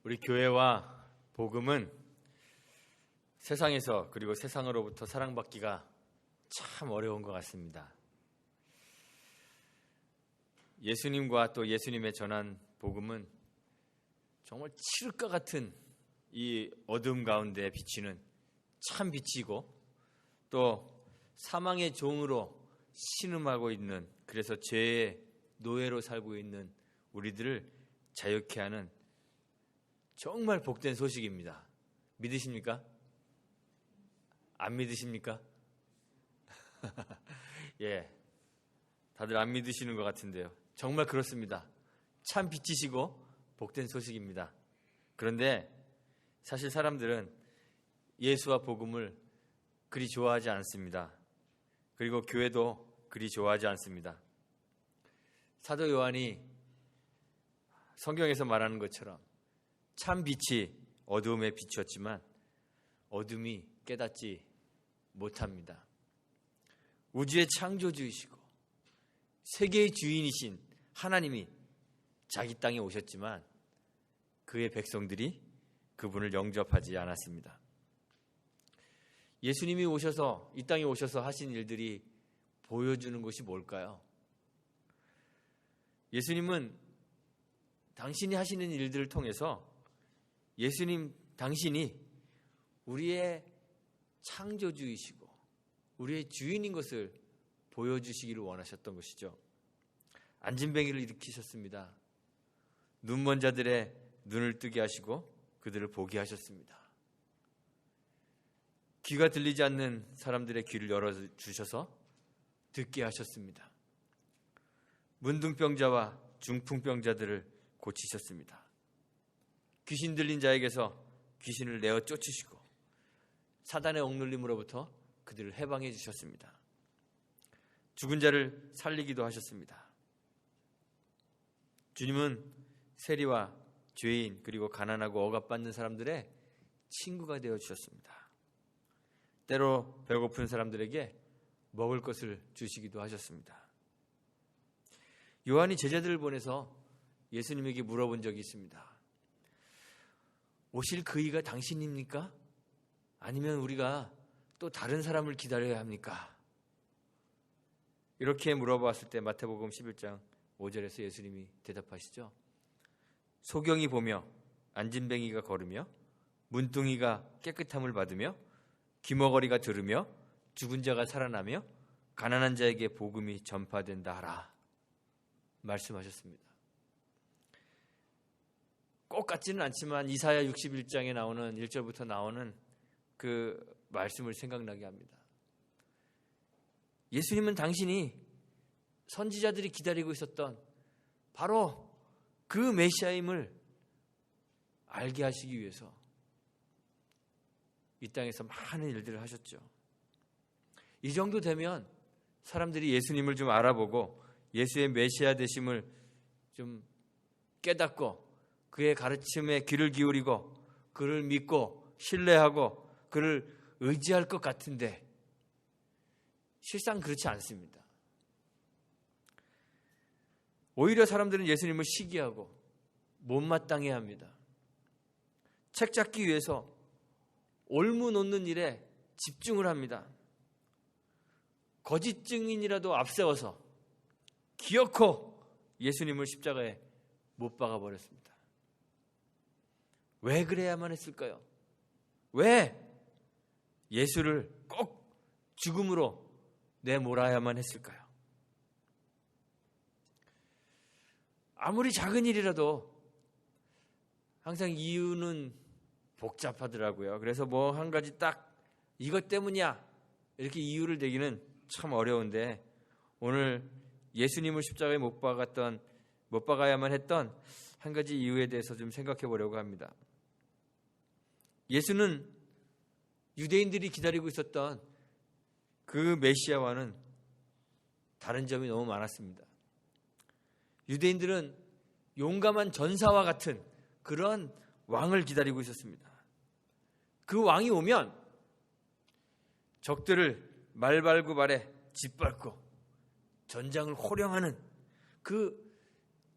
우리 교회와 복음은 세상에서 그리고 세상으로부터 사랑받기가 참 어려운 것 같습니다. 예수님과 또 예수님의 전한 복음은 정말 칠흑과 같은 이 어둠 가운데 비치는 참 빛이고, 또 사망의 종으로 신음하고 있는, 그래서 죄의 노예로 살고 있는 우리들을 자유케 하는 정말 복된 소식입니다. 믿으십니까? 안 믿으십니까? 예, 다들 안 믿으시는 것 같은데요. 정말 그렇습니다. 참 빛이시고 복된 소식입니다. 그런데 사실 사람들은 예수와 복음을 그리 좋아하지 않습니다. 그리고 교회도 그리 좋아하지 않습니다. 사도 요한이 성경에서 말하는 것처럼 참 빛이 어두움에 비추었지만 어둠이 깨닫지 못합니다. 우주의 창조주이시고 세계의 주인이신 하나님이 자기 땅에 오셨지만 그의 백성들이 그분을 영접하지 않았습니다. 예수님이 오셔서 이 땅에 오셔서 하신 일들이 보여주는 것이 뭘까요? 예수님은 당신이 하시는 일들을 통해서 예수님 당신이 우리의 창조주이시고 우리의 주인인 것을 보여주시기를 원하셨던 것이죠. 안진뱅이를 일으키셨습니다. 눈먼 자들의 눈을 뜨게 하시고 그들을 보게 하셨습니다. 귀가 들리지 않는 사람들의 귀를 열어주셔서 듣게 하셨습니다. 문둥병자와 중풍병자들을 고치셨습니다. 귀신 들린 자에게서 귀신을 내어 쫓으시고 사단의 억눌림으로부터 그들을 해방해 주셨습니다. 죽은 자를 살리기도 하셨습니다. 주님은 세리와 죄인 그리고 가난하고 억압받는 사람들의 친구가 되어 주셨습니다. 때로 배고픈 사람들에게 먹을 것을 주시기도 하셨습니다. 요한이 제자들을 보내서 예수님에게 물어본 적이 있습니다. 오실 그이가 당신입니까? 아니면 우리가 또 다른 사람을 기다려야 합니까? 이렇게 물어봤을 때 마태복음 11장 5절에서 예수님이 대답하시죠. 소경이 보며 안진뱅이가 걸으며 문둥이가 깨끗함을 받으며 귀머거리가 들으며 죽은 자가 살아나며 가난한 자에게 복음이 전파된다 하라 말씀하셨습니다. 꼭 같지는 않지만 이사야 61장에 나오는 1절부터 나오는 그 말씀을 생각나게 합니다. 예수님은 당신이 선지자들이 기다리고 있었던 바로 그 메시아임을 알게 하시기 위해서 이 땅에서 많은 일들을 하셨죠. 이 정도 되면 사람들이 예수님을 좀 알아보고 예수의 메시아 되심을 좀 깨닫고 그의 가르침에 귀를 기울이고 그를 믿고 신뢰하고 그를 의지할 것 같은데 실상 그렇지 않습니다. 오히려 사람들은 예수님을 시기하고 못마땅해 합니다. 책 잡기 위해서 올무 놓는 일에 집중을 합니다. 거짓 증인이라도 앞세워서 기어코 예수님을 십자가에 못 박아 버렸습니다. 왜 그래야만 했을까요? 왜 예수를 꼭 죽음으로 내몰아야만 했을까요? 아무리 작은 일이라도 항상 이유는 복잡하더라고요. 그래서 뭐 한 가지 딱 이것 때문이야 이렇게 이유를 대기는 참 어려운데 오늘 예수님을 십자가에 못 박아야만 했던 한 가지 이유에 대해서 좀 생각해 보려고 합니다. 예수는 유대인들이 기다리고 있었던 그 메시아와는 다른 점이 너무 많았습니다. 유대인들은 용감한 전사와 같은 그런 왕을 기다리고 있었습니다. 그 왕이 오면 적들을 말발굽알에 짓밟고 전장을 호령하는 그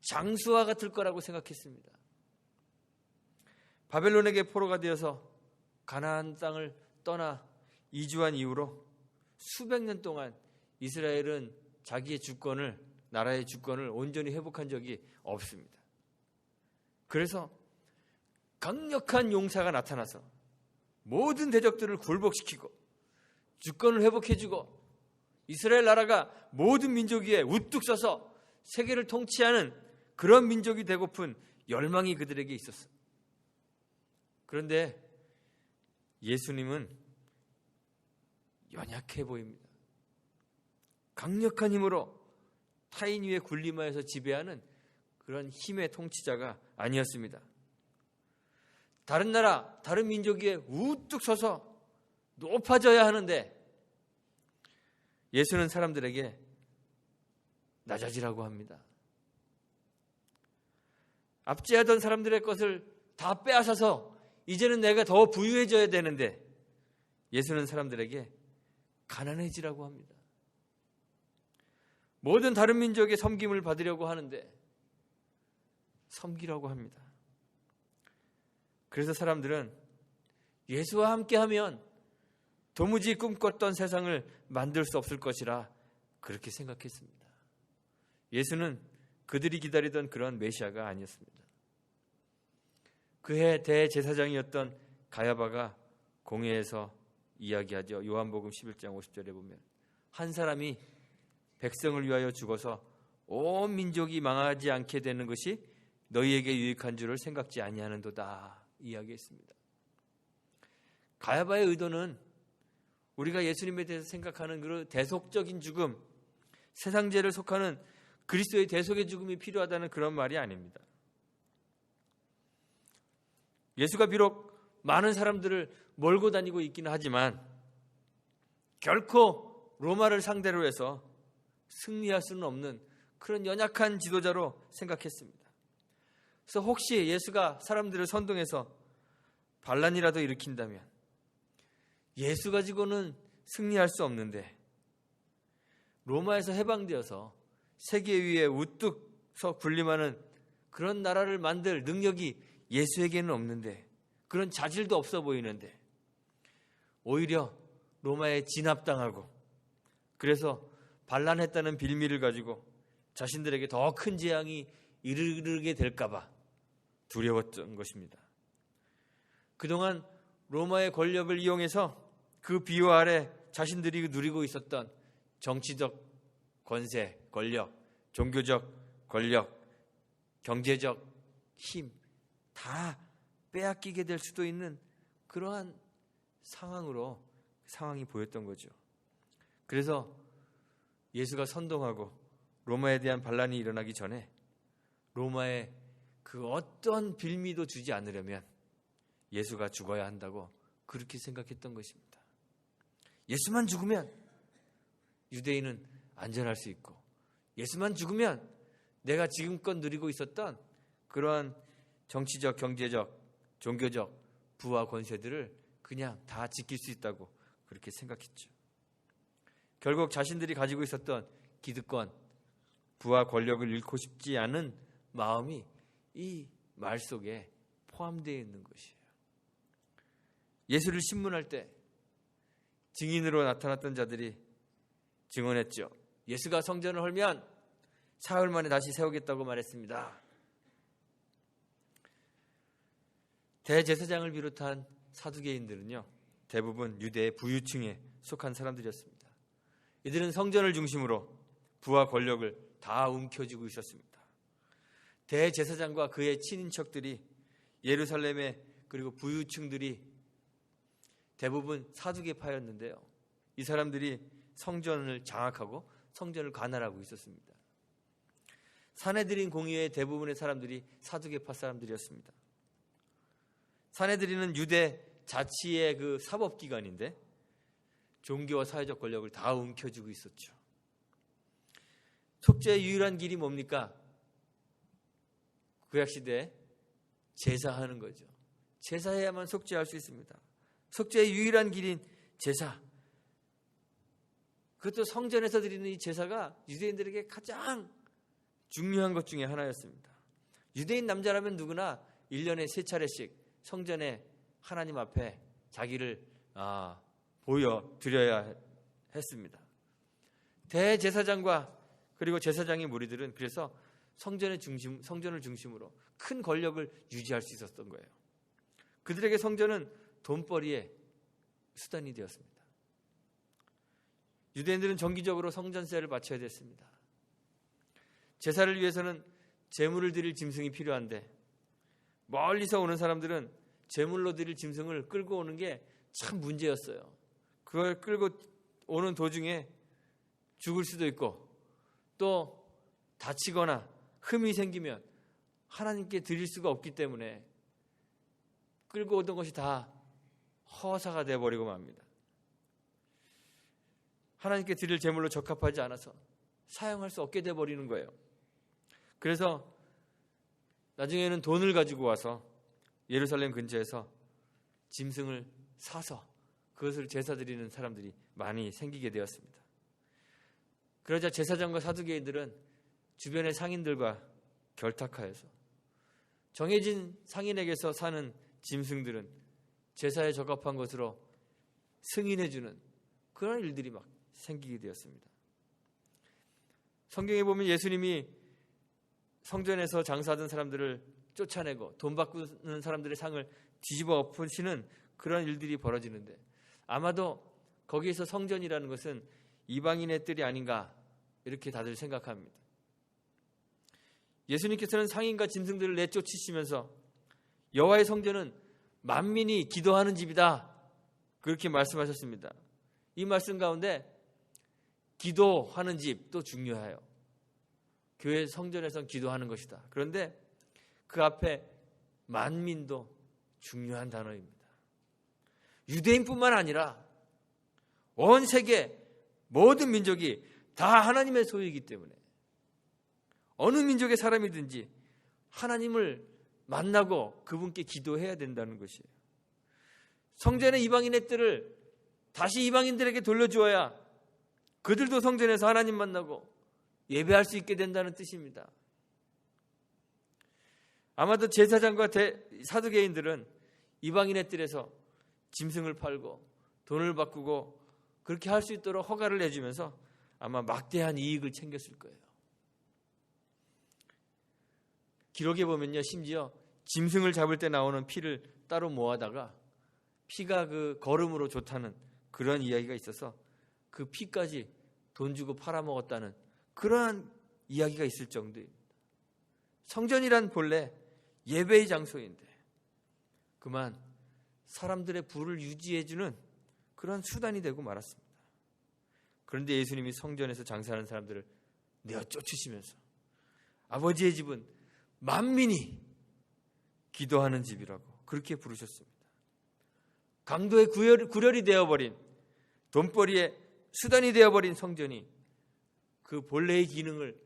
장수와 같을 거라고 생각했습니다. 바벨론에게 포로가 되어서 가나안 땅을 떠나 이주한 이후로 수백 년 동안 이스라엘은 자기의 주권을, 나라의 주권을 온전히 회복한 적이 없습니다. 그래서 강력한 용사가 나타나서 모든 대적들을 굴복시키고 주권을 회복해주고 이스라엘 나라가 모든 민족 위에 우뚝 서서 세계를 통치하는 그런 민족이 되고픈 열망이 그들에게 있었어요. 그런데 예수님은 연약해 보입니다. 강력한 힘으로 타인 위에 군림하여서 지배하는 그런 힘의 통치자가 아니었습니다. 다른 나라, 다른 민족 위에 우뚝 서서 높아져야 하는데 예수는 사람들에게 낮아지라고 합니다. 압제하던 사람들의 것을 다 빼앗아서 이제는 내가 더 부유해져야 되는데 예수는 사람들에게 가난해지라고 합니다. 모든 다른 민족의 섬김을 받으려고 하는데 섬기라고 합니다. 그래서 사람들은 예수와 함께하면 도무지 꿈꿨던 세상을 만들 수 없을 것이라 그렇게 생각했습니다. 예수는 그들이 기다리던 그런 메시아가 아니었습니다. 그해 대제사장이었던 가야바가 공회에서 이야기하죠. 요한복음 11장 50절에 보면 한 사람이 백성을 위하여 죽어서 온 민족이 망하지 않게 되는 것이 너희에게 유익한 줄을 생각지 아니하는도다 이야기했습니다. 가야바의 의도는 우리가 예수님에 대해서 생각하는 그 대속적인 죽음, 세상죄를 속하는 그리스도의 대속의 죽음이 필요하다는 그런 말이 아닙니다. 예수가 비록 많은 사람들을 몰고 다니고 있기는 하지만 결코 로마를 상대로 해서 승리할 수는 없는 그런 연약한 지도자로 생각했습니다. 그래서 혹시 예수가 사람들을 선동해서 반란이라도 일으킨다면 예수 가지고는 승리할 수 없는데 로마에서 해방되어서 세계 위에 우뚝 서 군림하는 그런 나라를 만들 능력이 예수에게는 없는데 그런 자질도 없어 보이는데 오히려 로마에 진압당하고 그래서 반란했다는 빌미를 가지고 자신들에게 더 큰 재앙이 이르게 될까 봐 두려웠던 것입니다. 그동안 로마의 권력을 이용해서 그 비호 아래 자신들이 누리고 있었던 정치적 권세, 권력, 종교적 권력, 경제적 힘 다 빼앗기게 될 수도 있는 그러한 상황이 보였던 거죠. 그래서 예수가 선동하고 로마에 대한 반란이 일어나기 전에 로마에 그 어떤 빌미도 주지 않으려면 예수가 죽어야 한다고 그렇게 생각했던 것입니다. 예수만 죽으면 유대인은 안전할 수 있고 예수만 죽으면 내가 지금껏 누리고 있었던 그러한 정치적, 경제적, 종교적 부와 권세들을 그냥 다 지킬 수 있다고 그렇게 생각했죠. 결국 자신들이 가지고 있었던 기득권, 부와 권력을 잃고 싶지 않은 마음이 이 말 속에 포함되어 있는 것이에요. 예수를 신문할 때 증인으로 나타났던 자들이 증언했죠. 예수가 성전을 헐면 사흘 만에 다시 세우겠다고 말했습니다. 대제사장을 비롯한 사두개인들은요, 대부분 유대의 부유층에 속한 사람들이었습니다. 이들은 성전을 중심으로 부와 권력을 다 움켜쥐고 있었습니다. 대제사장과 그의 친인척들이 예루살렘에 그리고 부유층들이 대부분 사두개파였는데요. 이 사람들이 성전을 장악하고 성전을 관할하고 있었습니다. 산헤드린 공의회의 대부분의 사람들이 사두개파 사람들이었습니다. 산헤드린은 유대 자치의 그 사법기관인데 종교와 사회적 권력을 다 움켜쥐고 있었죠. 속죄의 유일한 길이 뭡니까? 구약시대에 제사하는 거죠. 제사해야만 속죄할 수 있습니다. 속죄의 유일한 길인 제사. 그것도 성전에서 드리는 이 제사가 유대인들에게 가장 중요한 것 중에 하나였습니다. 유대인 남자라면 누구나 1년에 3차례씩 성전에 하나님 앞에 자기를 보여드려야 했습니다. 대제사장과 그리고 제사장의 무리들은 그래서 성전을 중심으로 큰 권력을 유지할 수 있었던 거예요. 그들에게 성전은 돈벌이의 수단이 되었습니다. 유대인들은 정기적으로 성전세를 바쳐야 됐습니다. 제사를 위해서는 제물을 드릴 짐승이 필요한데 멀리서 오는 사람들은 제물로 드릴 짐승을 끌고 오는 게 참 문제였어요. 그걸 끌고 오는 도중에 죽을 수도 있고 또 다치거나 흠이 생기면 하나님께 드릴 수가 없기 때문에 끌고 오던 것이 다 허사가 되어버리고 맙니다. 하나님께 드릴 제물로 적합하지 않아서 사용할 수 없게 되어버리는 거예요. 그래서 나중에는 돈을 가지고 와서 예루살렘 근처에서 짐승을 사서 그것을 제사 드리는 사람들이 많이 생기게 되었습니다. 그러자 제사장과 사두개인들은 주변의 상인들과 결탁하여서 정해진 상인에게서 사는 짐승들은 제사에 적합한 것으로 승인해주는 그런 일들이 막 생기게 되었습니다. 성경에 보면 예수님이 성전에서 장사하던 사람들을 쫓아내고 돈 바꾸는 사람들의 상을 뒤집어 엎으시는 그런 일들이 벌어지는데 아마도 거기에서 성전이라는 것은 이방인의 뜰이 아닌가 이렇게 다들 생각합니다. 예수님께서는 상인과 짐승들을 내쫓으시면서 여호와의 성전은 만민이 기도하는 집이다 그렇게 말씀하셨습니다. 이 말씀 가운데 기도하는 집도 중요해요. 교회 성전에선 기도하는 것이다. 그런데 그 앞에 만민도 중요한 단어입니다. 유대인뿐만 아니라 온 세계 모든 민족이 다 하나님의 소유이기 때문에 어느 민족의 사람이든지 하나님을 만나고 그분께 기도해야 된다는 것이에요. 성전의 이방인의 뜰을 다시 이방인들에게 돌려주어야 그들도 성전에서 하나님 만나고 예배할 수 있게 된다는 뜻입니다. 아마도 제사장과 사두개인들은 이방인의 뜰에서 짐승을 팔고 돈을 바꾸고 그렇게 할 수 있도록 허가를 내주면서 아마 막대한 이익을 챙겼을 거예요. 기록에 보면요, 심지어 짐승을 잡을 때 나오는 피를 따로 모아다가 피가 그 거름으로 좋다는 그런 이야기가 있어서 그 피까지 돈 주고 팔아먹었다는 그러한 이야기가 있을 정도입니다. 성전이란 본래 예배의 장소인데 그만 사람들의 부를 유지해주는 그런 수단이 되고 말았습니다. 그런데 예수님이 성전에서 장사하는 사람들을 내어 쫓으시면서 아버지의 집은 만민이 기도하는 집이라고 그렇게 부르셨습니다. 강도의 구렬이 되어버린 돈벌이의 수단이 되어버린 성전이 그 본래의 기능을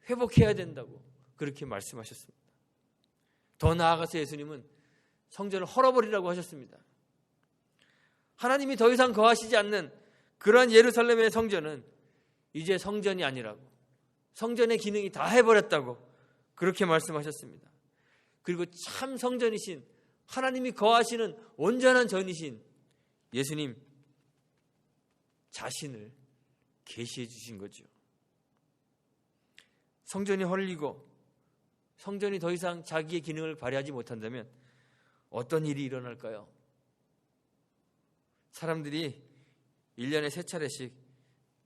회복해야 된다고 그렇게 말씀하셨습니다. 더 나아가서 예수님은 성전을 헐어버리라고 하셨습니다. 하나님이 더 이상 거하시지 않는 그런 예루살렘의 성전은 이제 성전이 아니라고 성전의 기능이 다 해버렸다고 그렇게 말씀하셨습니다. 그리고 참 성전이신 하나님이 거하시는 온전한 전이신 예수님 자신을 계시해 주신 거죠. 성전이 헐리고 성전이 더 이상 자기의 기능을 발휘하지 못한다면 어떤 일이 일어날까요? 사람들이 1년에 3차례씩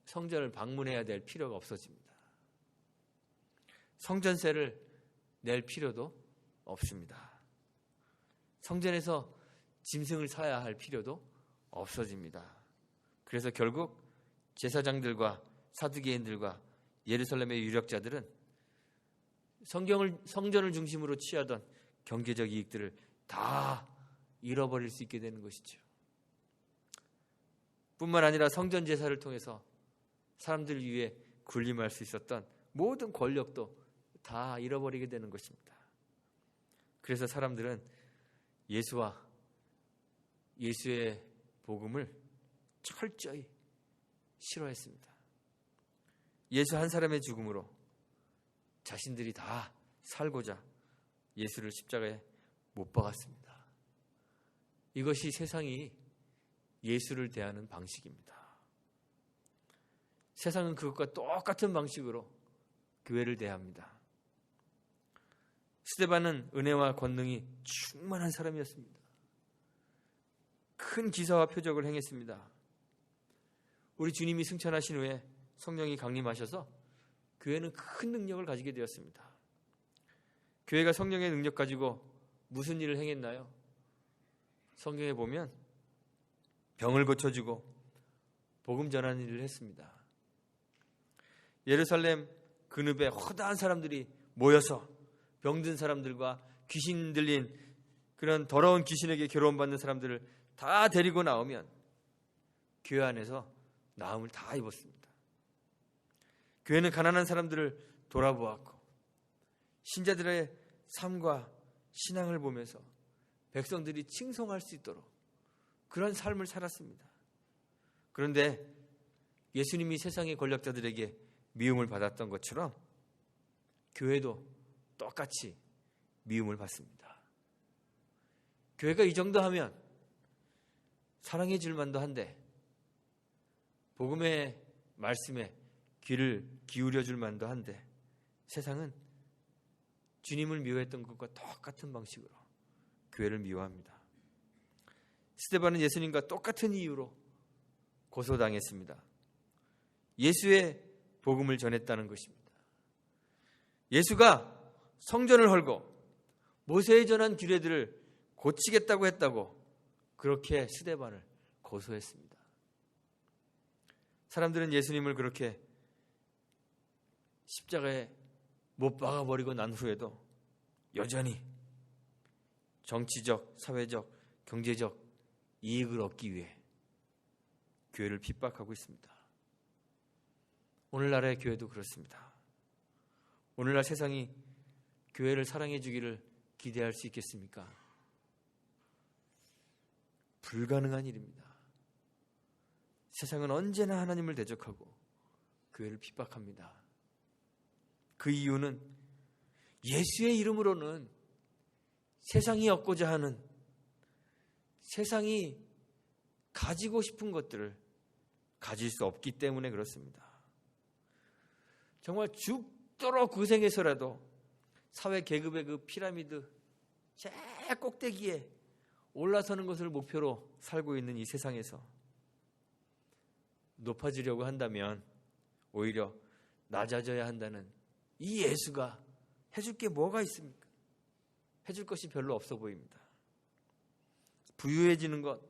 성전을 방문해야 될 필요가 없어집니다. 성전세를 낼 필요도 없습니다. 성전에서 짐승을 사야 할 필요도 없어집니다. 그래서 결국 제사장들과 사두개인들과 예루살렘의 유력자들은 성전을 중심으로 취하던 경제적 이익들을 다 잃어버릴 수 있게 되는 것이죠. 뿐만 아니라 성전 제사를 통해서 사람들을 위해 군림할 수 있었던 모든 권력도 다 잃어버리게 되는 것입니다. 그래서 사람들은 예수와 예수의 복음을 철저히 싫어했습니다. 예수 한 사람의 죽음으로 자신들이 다 살고자 예수를 십자가에 못 박았습니다. 이것이 세상이 예수를 대하는 방식입니다. 세상은 그것과 똑같은 방식으로 교회를 대합니다. 스데반은 은혜와 권능이 충만한 사람이었습니다. 큰 기사와 표적을 행했습니다. 우리 주님이 승천하신 후에 성령이 강림하셔서 교회는 큰 능력을 가지게 되었습니다. 교회가 성령의 능력 가지고 무슨 일을 행했나요? 성경에 보면 병을 고쳐주고 복음 전하는 일을 했습니다. 예루살렘 근읍에 허다한 사람들이 모여서 병든 사람들과 귀신 들린 그런 더러운 귀신에게 괴로움받는 사람들을 다 데리고 나오면 교회 안에서 나음을 다 입었습니다. 교회는 가난한 사람들을 돌아보았고 신자들의 삶과 신앙을 보면서 백성들이 칭송할 수 있도록 그런 삶을 살았습니다. 그런데 예수님이 세상의 권력자들에게 미움을 받았던 것처럼 교회도 똑같이 미움을 받습니다. 교회가 이 정도 하면 사랑해 줄 만도 한데 복음의 말씀에 귀를 기울여 줄 만도 한데 세상은 주님을 미워했던 것과 똑같은 방식으로 교회를 미워합니다. 스데반은 예수님과 똑같은 이유로 고소당했습니다. 예수의 복음을 전했다는 것입니다. 예수가 성전을 헐고 모세에 전한 규례들을 고치겠다고 했다고 그렇게 스데반을 고소했습니다. 사람들은 예수님을 그렇게 십자가에 못 박아버리고 난 후에도 여전히 정치적, 사회적, 경제적 이익을 얻기 위해 교회를 핍박하고 있습니다. 오늘날의 교회도 그렇습니다. 오늘날 세상이 교회를 사랑해 주기를 기대할 수 있겠습니까? 불가능한 일입니다. 세상은 언제나 하나님을 대적하고 교회를 핍박합니다. 그 이유는 예수의 이름으로는 세상이 얻고자 하는, 세상이 가지고 싶은 것들을 가질 수 없기 때문에 그렇습니다. 정말 죽도록 고생해서라도 사회 계급의 그 피라미드 제일 꼭대기에 올라서는 것을 목표로 살고 있는 이 세상에서 높아지려고 한다면 오히려 낮아져야 한다는 이 예수가 해줄 게 뭐가 있습니까? 해줄 것이 별로 없어 보입니다. 부유해지는 것,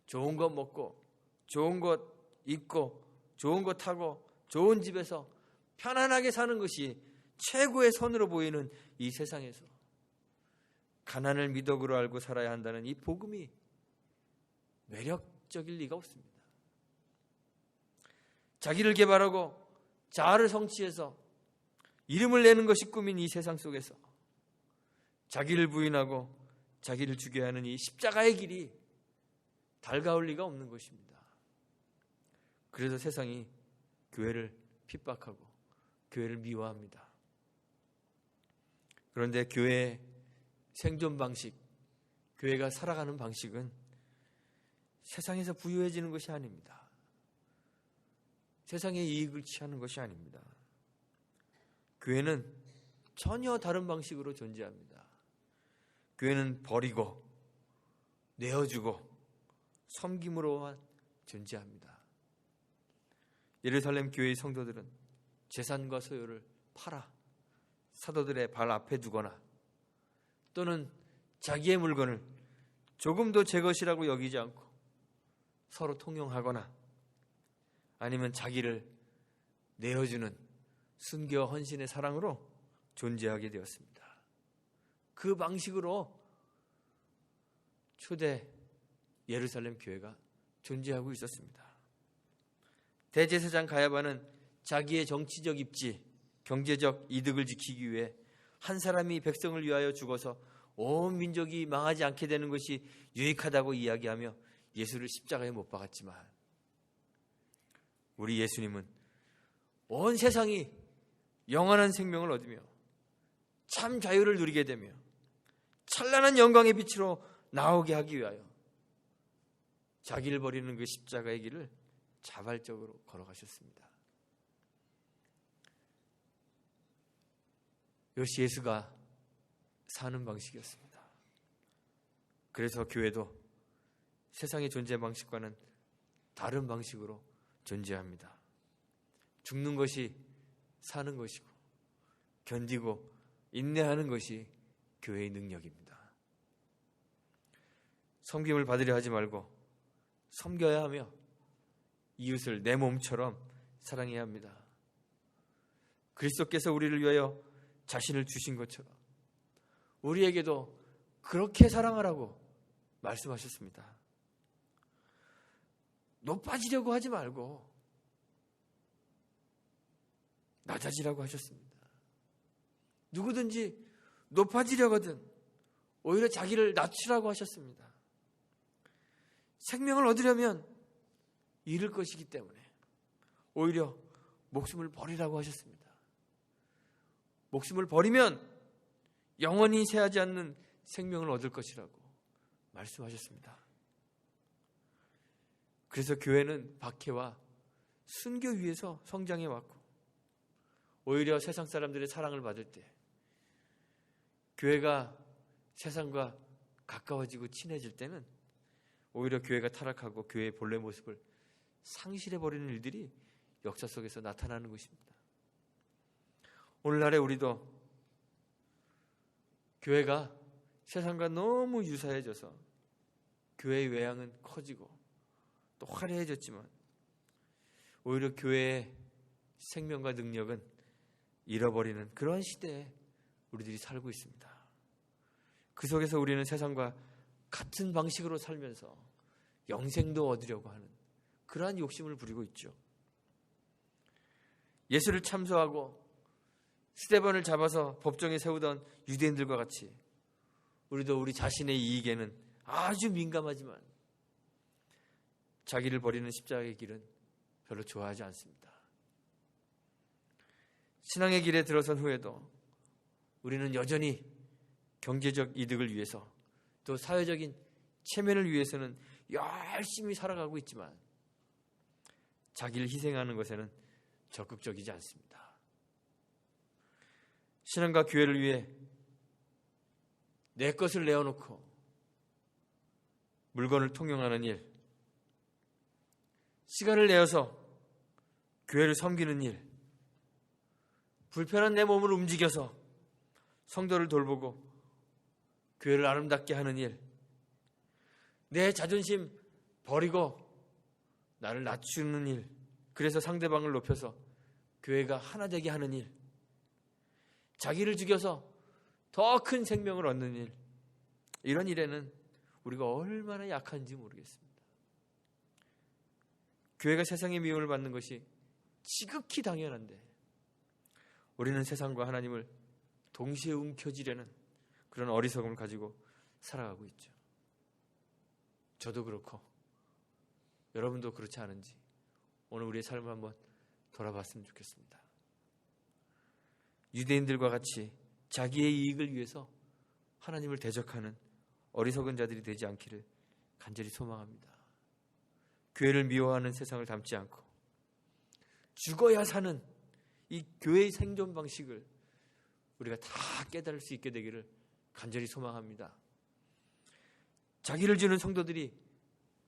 좋은 것 먹고 좋은 것 입고 좋은 것 타고 좋은 집에서 편안하게 사는 것이 최고의 선으로 보이는 이 세상에서 가난을 미덕으로 알고 살아야 한다는 이 복음이 매력적일 리가 없습니다. 자기를 개발하고 자아를 성취해서 이름을 내는 것이 꿈인 이 세상 속에서 자기를 부인하고 자기를 죽여야 하는 이 십자가의 길이 달가울 리가 없는 것입니다. 그래서 세상이 교회를 핍박하고 교회를 미워합니다. 그런데 교회의 생존 방식, 교회가 살아가는 방식은 세상에서 부유해지는 것이 아닙니다. 세상의 이익을 취하는 것이 아닙니다. 교회는 전혀 다른 방식으로 존재합니다. 교회는 버리고 내어주고 섬김으로만 존재합니다. 예루살렘 교회의 성도들은 재산과 소유를 팔아 사도들의 발 앞에 두거나 또는 자기의 물건을 조금도 제 것이라고 여기지 않고 서로 통용하거나 아니면 자기를 내어주는 순교와 헌신의 사랑으로 존재하게 되었습니다. 그 방식으로 초대 예루살렘 교회가 존재하고 있었습니다. 대제사장 가야바는 자기의 정치적 입지, 경제적 이득을 지키기 위해 한 사람이 백성을 위하여 죽어서 온 민족이 망하지 않게 되는 것이 유익하다고 이야기하며 예수를 십자가에 못 박았지만 우리 예수님은 온 세상이 영원한 생명을 얻으며 참 자유를 누리게 되며 찬란한 영광의 빛으로 나오게 하기 위하여 자기를 버리는 그 십자가의 길을 자발적으로 걸어가셨습니다. 이것이 예수가 사는 방식이었습니다. 그래서 교회도 세상의 존재 방식과는 다른 방식으로 존재합니다. 죽는 것이 사는 것이고 견디고 인내하는 것이 교회의 능력입니다. 섬김을 받으려 하지 말고 섬겨야 하며 이웃을 내 몸처럼 사랑해야 합니다. 그리스도께서 우리를 위하여 자신을 주신 것처럼 우리에게도 그렇게 사랑하라고 말씀하셨습니다. 높아지려고 하지 말고 낮아지라고 하셨습니다. 누구든지 높아지려거든 오히려 자기를 낮추라고 하셨습니다. 생명을 얻으려면 잃을 것이기 때문에 오히려 목숨을 버리라고 하셨습니다. 목숨을 버리면 영원히 쇠하지 않는 생명을 얻을 것이라고 말씀하셨습니다. 그래서 교회는 박해와 순교 위에서 성장해 왔고 오히려 세상 사람들의 사랑을 받을 때 교회가 세상과 가까워지고 친해질 때는 오히려 교회가 타락하고 교회의 본래 모습을 상실해버리는 일들이 역사 속에서 나타나는 것입니다. 오늘날에 우리도 교회가 세상과 너무 유사해져서 교회의 외양은 커지고 또 화려해졌지만 오히려 교회의 생명과 능력은 잃어버리는 그런 시대에 우리들이 살고 있습니다. 그 속에서 우리는 세상과 같은 방식으로 살면서 영생도 얻으려고 하는 그러한 욕심을 부리고 있죠. 예수를 참소하고 스데반을 잡아서 법정에 세우던 유대인들과 같이 우리도 우리 자신의 이익에는 아주 민감하지만 자기를 버리는 십자가의 길은 별로 좋아하지 않습니다. 신앙의 길에 들어선 후에도 우리는 여전히 경제적 이득을 위해서 또 사회적인 체면을 위해서는 열심히 살아가고 있지만 자기를 희생하는 것에는 적극적이지 않습니다. 신앙과 교회를 위해 내 것을 내어놓고 물건을 통용하는 일, 시간을 내어서 교회를 섬기는 일, 불편한 내 몸을 움직여서 성도를 돌보고 교회를 아름답게 하는 일, 내 자존심 버리고 나를 낮추는 일, 그래서 상대방을 높여서 교회가 하나 되게 하는 일, 자기를 죽여서 더 큰 생명을 얻는 일, 이런 일에는 우리가 얼마나 약한지 모르겠습니다. 교회가 세상의 미움을 받는 것이 지극히 당연한데 우리는 세상과 하나님을 동시에 움켜쥐려는 그런 어리석음을 가지고 살아가고 있죠. 저도 그렇고 여러분도 그렇지 않은지 오늘 우리의 삶을 한번 돌아봤으면 좋겠습니다. 유대인들과 같이 자기의 이익을 위해서 하나님을 대적하는 어리석은 자들이 되지 않기를 간절히 소망합니다. 교회를 미워하는 세상을 닮지 않고 죽어야 사는 이 교회의 생존 방식을 우리가 다 깨달을 수 있게 되기를 간절히 소망합니다. 자기를 주는 성도들이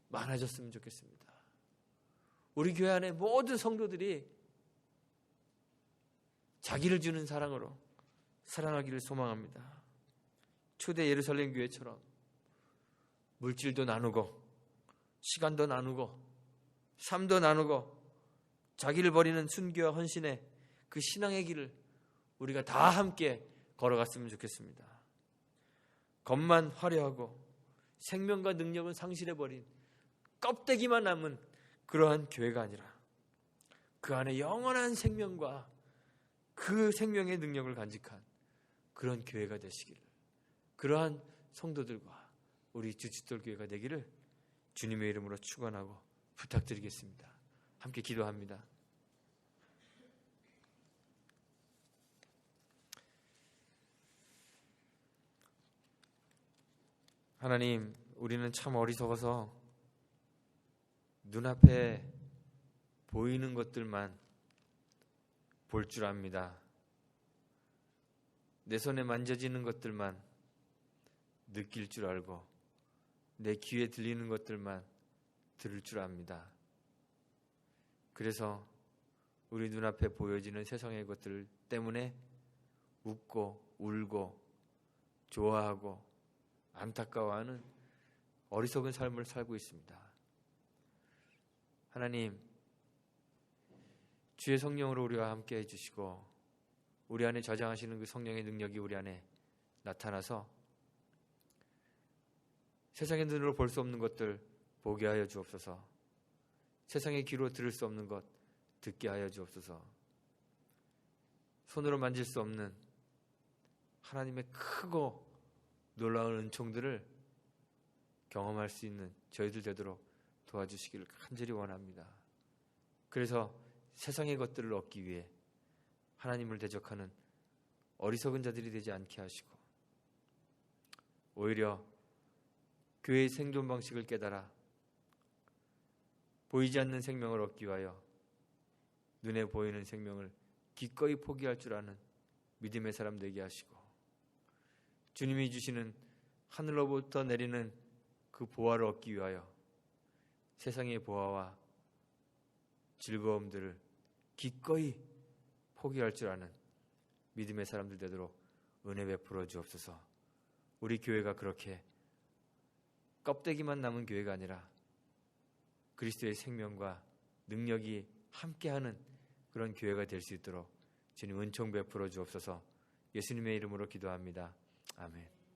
많아졌으면 좋겠습니다. 우리 교회 안에 모든 성도들이 자기를 주는 사랑으로 사랑하기를 소망합니다. 초대 예루살렘 교회처럼 물질도 나누고 시간도 나누고 삶도 나누고 자기를 버리는 순교와 헌신의 그 신앙의 길을 우리가 다 함께 걸어갔으면 좋겠습니다. 겉만 화려하고 생명과 능력은 상실해버린 껍데기만 남은 그러한 교회가 아니라 그 안에 영원한 생명과 그 생명의 능력을 간직한 그런 교회가 되시기를, 그러한 성도들과 우리 주짓돌교회가 되기를 주님의 이름으로 축원하고 부탁드리겠습니다. 함께 기도합니다. 하나님, 우리는 참 어리석어서 눈앞에 보이는 것들만 볼 줄 압니다. 내 손에 만져지는 것들만 느낄 줄 알고 내 귀에 들리는 것들만 들을 줄 압니다. 그래서 우리 눈앞에 보여지는 세상의 것들 때문에 웃고 울고 좋아하고 안타까워하는 어리석은 삶을 살고 있습니다. 하나님, 주의 성령으로 우리와 함께 해주시고 우리 안에 저장하시는 그 성령의 능력이 우리 안에 나타나서 세상의 눈으로 볼 수 없는 것들 보게 하여 주옵소서. 세상의 귀로 들을 수 없는 것 듣게 하여 주옵소서. 손으로 만질 수 없는 하나님의 크고 놀라운 은총들을 경험할 수 있는 저희들 되도록 도와주시기를 간절히 원합니다. 그래서 세상의 것들을 얻기 위해 하나님을 대적하는 어리석은 자들이 되지 않게 하시고 오히려 교회의 생존 방식을 깨달아 보이지 않는 생명을 얻기 위하여 눈에 보이는 생명을 기꺼이 포기할 줄 아는 믿음의 사람 되게 하시고 주님이 주시는 하늘로부터 내리는 그 보화를 얻기 위하여 세상의 보화와 즐거움들을 기꺼이 포기할 줄 아는 믿음의 사람들 되도록 은혜 베풀어 주옵소서. 우리 교회가 그렇게 껍데기만 남은 교회가 아니라 그리스도의 생명과 능력이 함께하는 그런 교회가 될 수 있도록 주님 은총 베풀어 주옵소서. 예수님의 이름으로 기도합니다. 아멘.